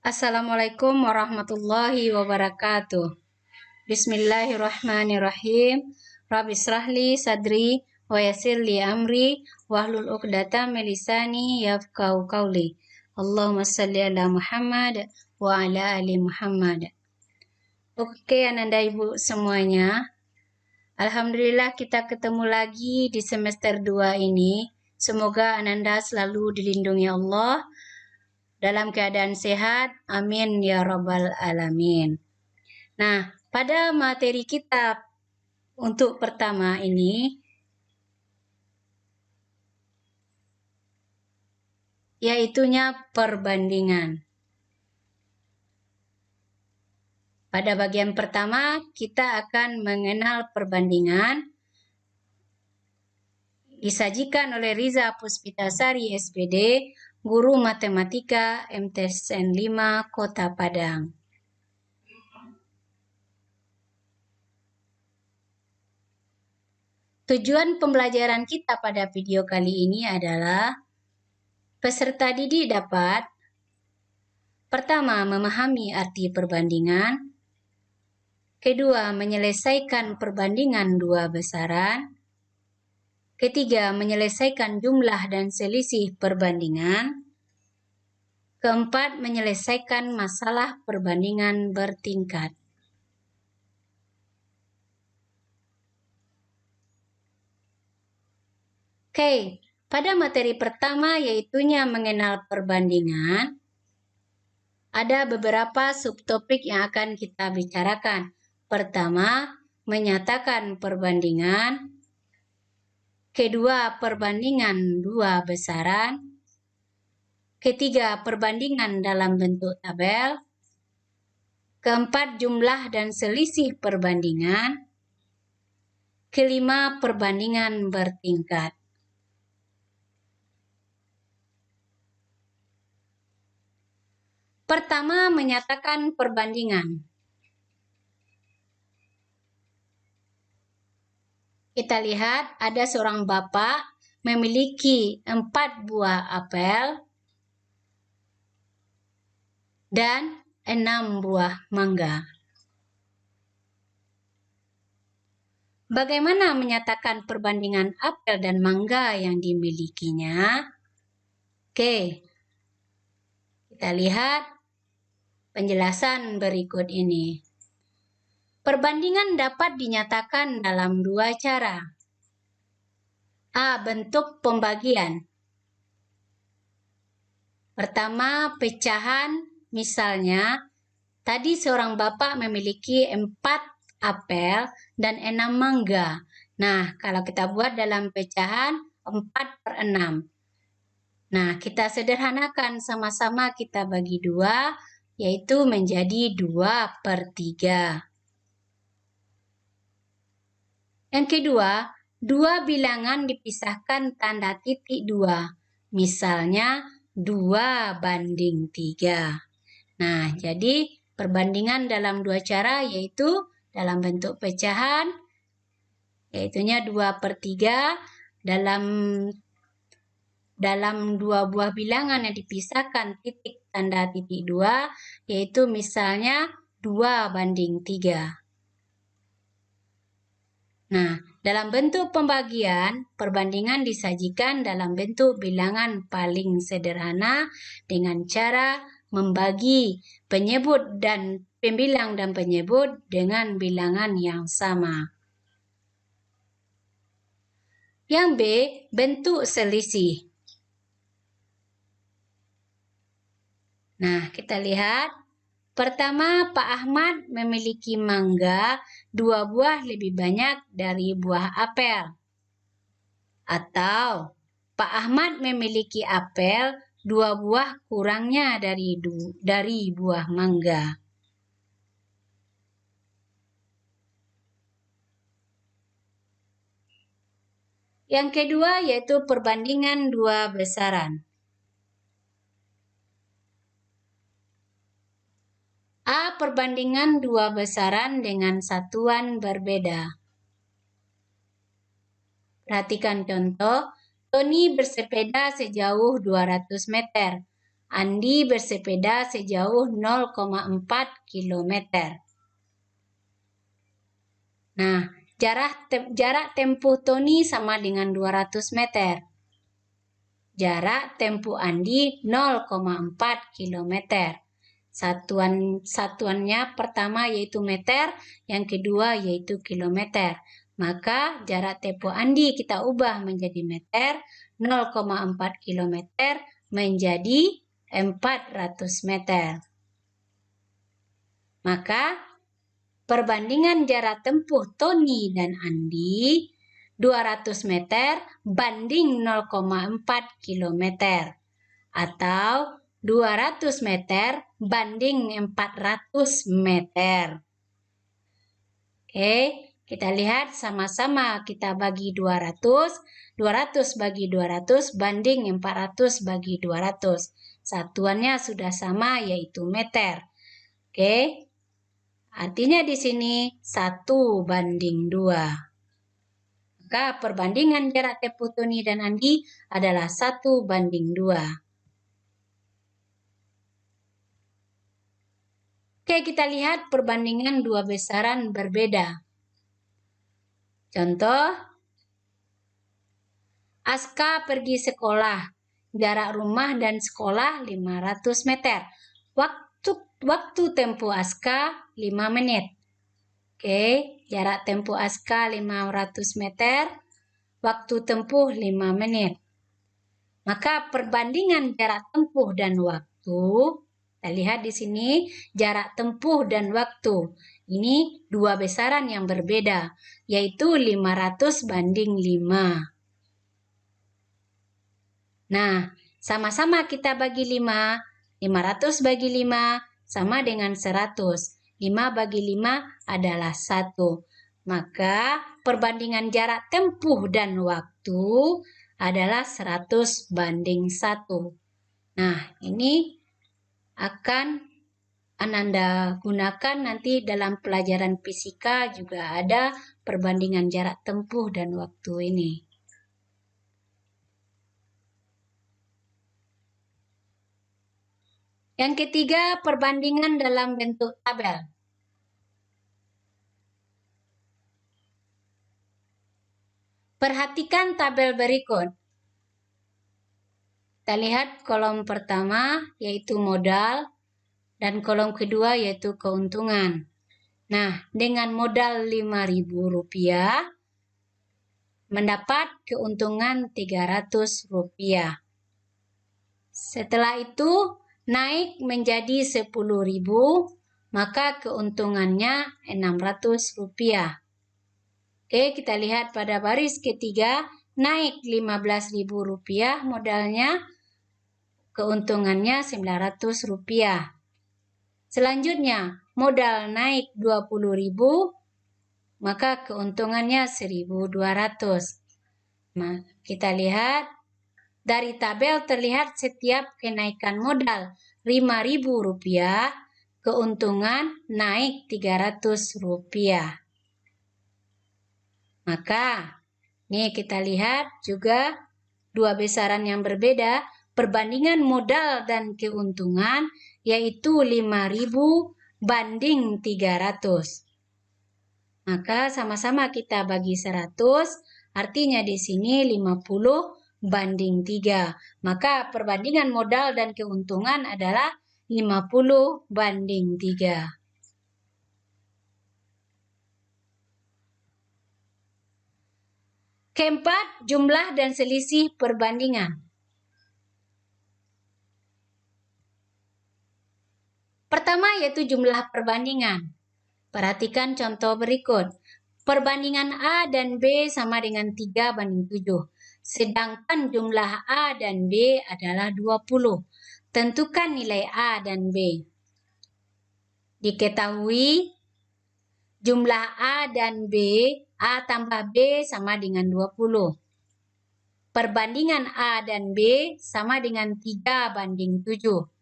Assalamualaikum warahmatullahi wabarakatuh. Bismillahirrahmanirrahim. Rabbi shrahli sadri wa yassirli amri wahlul 'uqdatam min lisani yafqahu qawli. Allahumma shalli ala Muhammad wa ala ali Muhammad. Oke, Ananda Ibu semuanya. Alhamdulillah kita ketemu lagi di semester 2 ini. Semoga Ananda selalu dilindungi Allah dalam keadaan sehat, amin ya rabbal alamin. Nah, pada materi kita untuk pertama ini, yaitunya perbandingan. Pada bagian pertama, kita akan mengenal perbandingan. Disajikan oleh Riza Puspitasari SPD, Guru Matematika MTSN 5 Kota Padang. Tujuan pembelajaran kita pada video kali ini adalah peserta didik dapat pertama, memahami arti perbandingan, kedua, menyelesaikan perbandingan dua besaran, ketiga, menyelesaikan jumlah dan selisih perbandingan, keempat, menyelesaikan masalah perbandingan bertingkat. Oke, pada materi pertama yaitunya mengenal perbandingan, ada beberapa subtopik yang akan kita bicarakan. Pertama, menyatakan perbandingan. Kedua, perbandingan dua besaran. Ketiga, perbandingan dalam bentuk tabel. Keempat, jumlah dan selisih perbandingan. Kelima, perbandingan bertingkat. Pertama, menyatakan perbandingan. Kita lihat ada seorang bapak memiliki 4 buah apel dan 6 buah mangga. Bagaimana menyatakan perbandingan apel dan mangga yang dimilikinya? Oke, kita lihat penjelasan berikut ini. Perbandingan dapat dinyatakan dalam dua cara. A. Bentuk pembagian. Pertama, pecahan. Misalnya, tadi seorang bapak memiliki 4 apel dan 6 mangga. Nah, kalau kita buat dalam pecahan 4/6. Nah, kita sederhanakan sama-sama kita bagi 2, yaitu menjadi 2/3. Yang kedua, 2 bilangan dipisahkan tanda titik 2. Misalnya 2/3. Nah, jadi perbandingan dalam dua cara yaitu dalam bentuk pecahan, yaitunya 2/3 dalam 2 buah bilangan yang dipisahkan titik tanda titik 2, yaitu misalnya 2/3. Nah, dalam bentuk pembagian, perbandingan disajikan dalam bentuk bilangan paling sederhana dengan cara membagi penyebut dan pembilang dan penyebut dengan bilangan yang sama. Yang B, bentuk selisih. Nah, kita lihat. Pertama, Pak Ahmad memiliki mangga 2 buah lebih banyak dari buah apel. Atau Pak Ahmad memiliki apel 2 buah kurangnya dari buah mangga. Yang kedua yaitu perbandingan dua besaran. A. Perbandingan dua besaran dengan satuan berbeda. Perhatikan contoh, Tony bersepeda sejauh 200 meter. Andi bersepeda sejauh 0,4 km. Nah, jarak tempuh Tony sama dengan 200 meter. Jarak tempuh Andi 0,4 km. Satuannya pertama yaitu meter, yang kedua yaitu kilometer. Maka jarak tempuh Andi kita ubah menjadi meter, 0,4 km menjadi 400 meter. Maka perbandingan jarak tempuh Tony dan Andi 200 meter banding 0,4 km atau 200 meter banding 400 meter. Oke, kita lihat sama-sama kita bagi 200. 200 bagi 200 banding 400 bagi 200. Satuannya sudah sama yaitu meter. Oke, artinya di sini 1 banding 2. Maka perbandingan jarak tempuh Tony dan Andi adalah 1 banding 2. Oke, kita lihat perbandingan dua besaran berbeda. Contoh, Aska pergi sekolah. Jarak rumah dan sekolah 500 meter. Waktu tempuh Aska 5 menit. Oke, jarak tempuh Aska 500 meter. Waktu tempuh 5 menit. Maka perbandingan jarak tempuh dan waktu, kita lihat di sini jarak tempuh dan waktu. Ini dua besaran yang berbeda, yaitu 500 banding 5. Nah, sama-sama kita bagi 5. 500 bagi 5 sama dengan 100. 5 bagi 5 adalah 1. Maka perbandingan jarak tempuh dan waktu adalah 100 banding 1. Nah, ini akan Ananda gunakan nanti dalam pelajaran fisika, juga ada perbandingan jarak tempuh dan waktu ini. Yang ketiga, perbandingan dalam bentuk tabel. Perhatikan tabel berikut. Kita lihat kolom pertama yaitu modal dan kolom kedua yaitu keuntungan. Nah, dengan modal Rp5.000 mendapat keuntungan Rp300. Setelah itu naik menjadi Rp10.000, maka keuntungannya Rp600. Oke, kita lihat pada baris ketiga, naik Rp15.000 modalnya, keuntungannya Rp900. Selanjutnya, modal naik Rp20.000, maka keuntungannya Rp1.200. Nah, kita lihat dari tabel terlihat setiap kenaikan modal Rp5.000, keuntungan naik Rp300. Maka, nih kita lihat juga dua besaran yang berbeda, perbandingan modal dan keuntungan yaitu 5.000 banding 300. Maka sama-sama kita bagi 100, artinya di sini 50 banding 3. Maka perbandingan modal dan keuntungan adalah 50 banding 3. Keempat, jumlah dan selisih perbandingan. Pertama yaitu jumlah perbandingan. Perhatikan contoh berikut. Perbandingan A dan B sama dengan 3 banding 7. Sedangkan jumlah A dan B adalah 20. Tentukan nilai A dan B. Diketahui jumlah A dan B, A tambah B sama dengan 20. Perbandingan A dan B sama dengan 3 banding 7.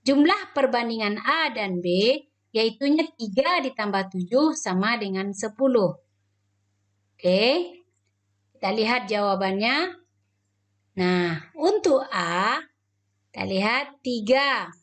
Jumlah perbandingan A dan B yaitunya 3 ditambah 7 sama dengan 10. Oke, kita lihat jawabannya. Nah, untuk A, Kita lihat 3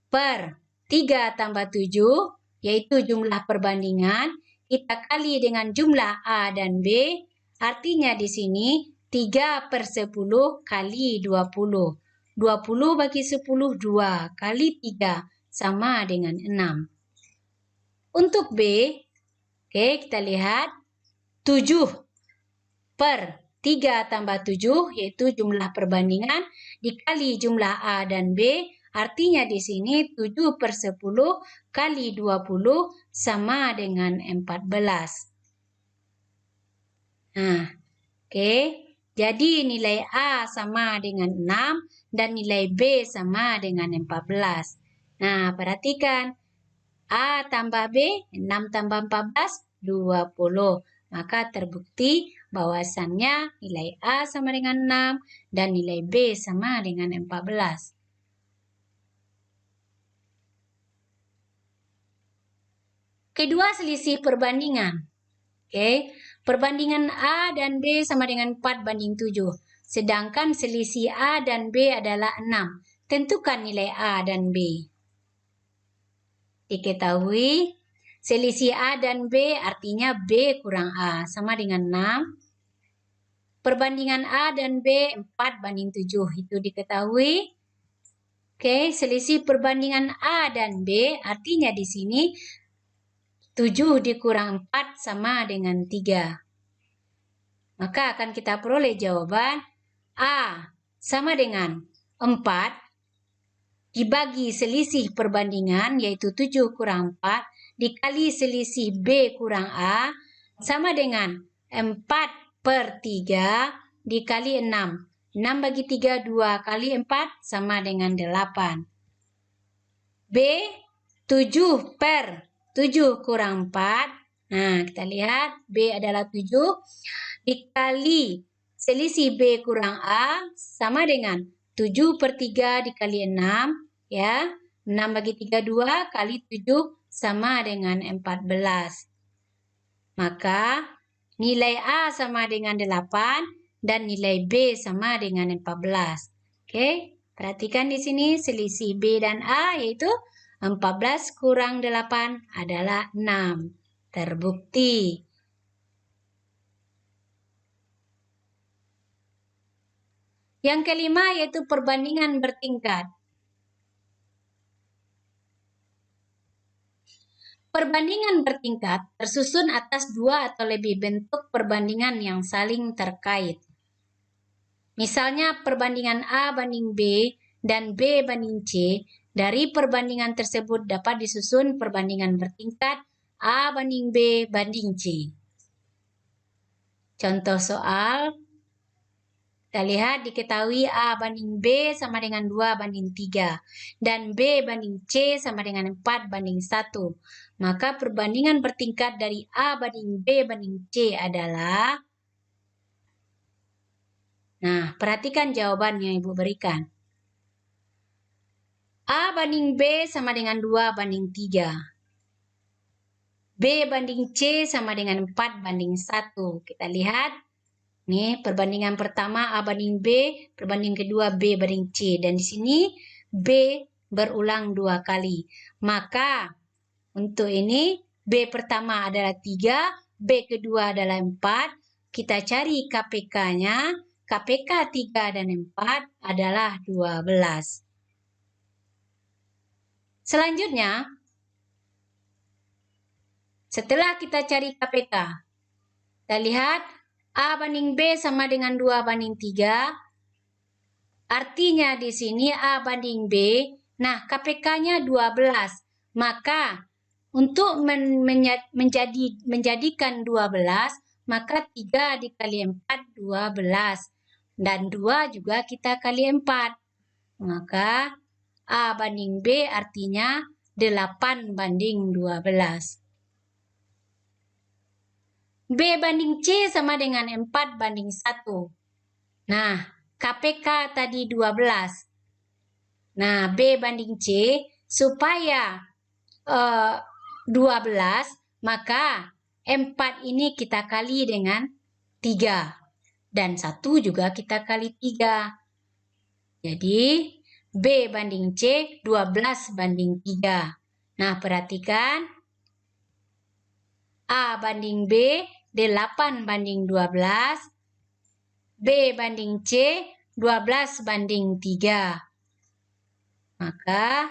per 3 tambah 7, yaitu jumlah perbandingan. Kita kali dengan jumlah A dan B, artinya di sini 3 per 10 kali 20. 20 bagi 10, 2 kali 3 sama dengan 6. Untuk B, oke, kita lihat 7 per 3 tambah 7, yaitu jumlah perbandingan, dikali jumlah A dan B, artinya di sini 7 per 10 kali 20 sama dengan 14. Nah, oke. Jadi nilai A sama dengan 6 dan nilai B sama dengan 14. Nah, perhatikan. A tambah B, 6 tambah 14, 20. Maka terbukti bahwasannya nilai A sama dengan 6 dan nilai B sama dengan 14. Kedua, selisih perbandingan. Oke, perbandingan A dan B sama dengan 4 banding 7. Sedangkan selisih A dan B adalah 6. Tentukan nilai A dan B. Diketahui selisih A dan B artinya B kurang A sama dengan 6. Perbandingan A dan B 4 banding 7. Itu diketahui. Oke, selisih perbandingan A dan B artinya di sini 7 dikurang 4 sama dengan 3. Maka akan kita peroleh jawaban A sama dengan 4 dibagi selisih perbandingan yaitu 7 kurang 4 dikali selisih B kurang A sama dengan 4 per 3 dikali 6. 6 bagi 3, 2 kali 4 sama dengan 8. B 7 per 7 kurang 4. Nah, kita lihat B adalah 7 dikali selisih B kurang A sama dengan 7 per 3 dikali 6, ya. 6 bagi 3, 2 kali 7 sama dengan 14. Maka nilai A sama dengan 8 dan nilai B sama dengan 14. Oke, perhatikan di sini selisih B dan A yaitu 14 kurang 8 adalah 6. Terbukti. Yang kelima yaitu perbandingan bertingkat. Perbandingan bertingkat tersusun atas 2 atau lebih bentuk perbandingan yang saling terkait. Misalnya perbandingan A banding B dan B banding C. Dari perbandingan tersebut dapat disusun perbandingan bertingkat A banding B banding C. Contoh soal. Kita lihat diketahui A banding B sama dengan 2 banding 3. Dan B banding C sama dengan 4 banding 1. Maka perbandingan bertingkat dari A banding B banding C adalah... Nah, perhatikan jawaban yang Ibu berikan. A banding B sama dengan 2 banding 3. B banding C sama dengan 4 banding 1. Kita lihat. Nih, perbandingan pertama A banding B, perbandingan kedua B banding C. Dan di sini B berulang 2 kali. Maka untuk ini B pertama adalah 3, B kedua adalah 4. Kita cari KPK-nya. KPK 3 dan 4 adalah 12. Selanjutnya, setelah kita cari KPK, kita lihat A banding B sama dengan 2 banding 3. Artinya di sini A banding B. Nah, KPK-nya 12. Maka untuk menjadikan 12, maka 3 dikali 4, 12. Dan 2 juga kita kali 4. Maka A banding B artinya 8 banding 12. B banding C sama dengan 4 banding 1. Nah, KPK tadi 12. Nah, B banding C supaya 12, maka 4 ini kita kali dengan 3. Dan 1 juga kita kali 3. Jadi, B banding C 12 banding 3. Nah, perhatikan. A banding B 8 banding 12. B banding C 12 banding 3. Maka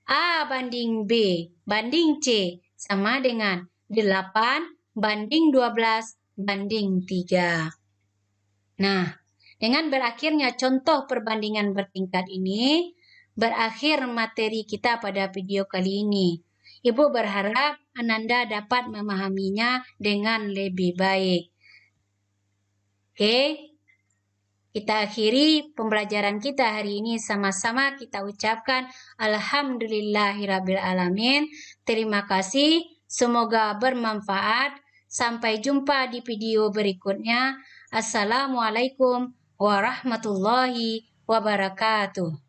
A banding B banding C sama dengan 8 banding 12 banding 3. Nah, dengan berakhirnya contoh perbandingan bertingkat ini, berakhir materi kita pada video kali ini. Ibu berharap Ananda dapat memahaminya dengan lebih baik. Oke, kita akhiri pembelajaran kita hari ini sama-sama kita ucapkan Alhamdulillahirrabbilalamin. Terima kasih, semoga bermanfaat. Sampai jumpa di video berikutnya. Assalamualaikum warahmatullahi wabarakatuh.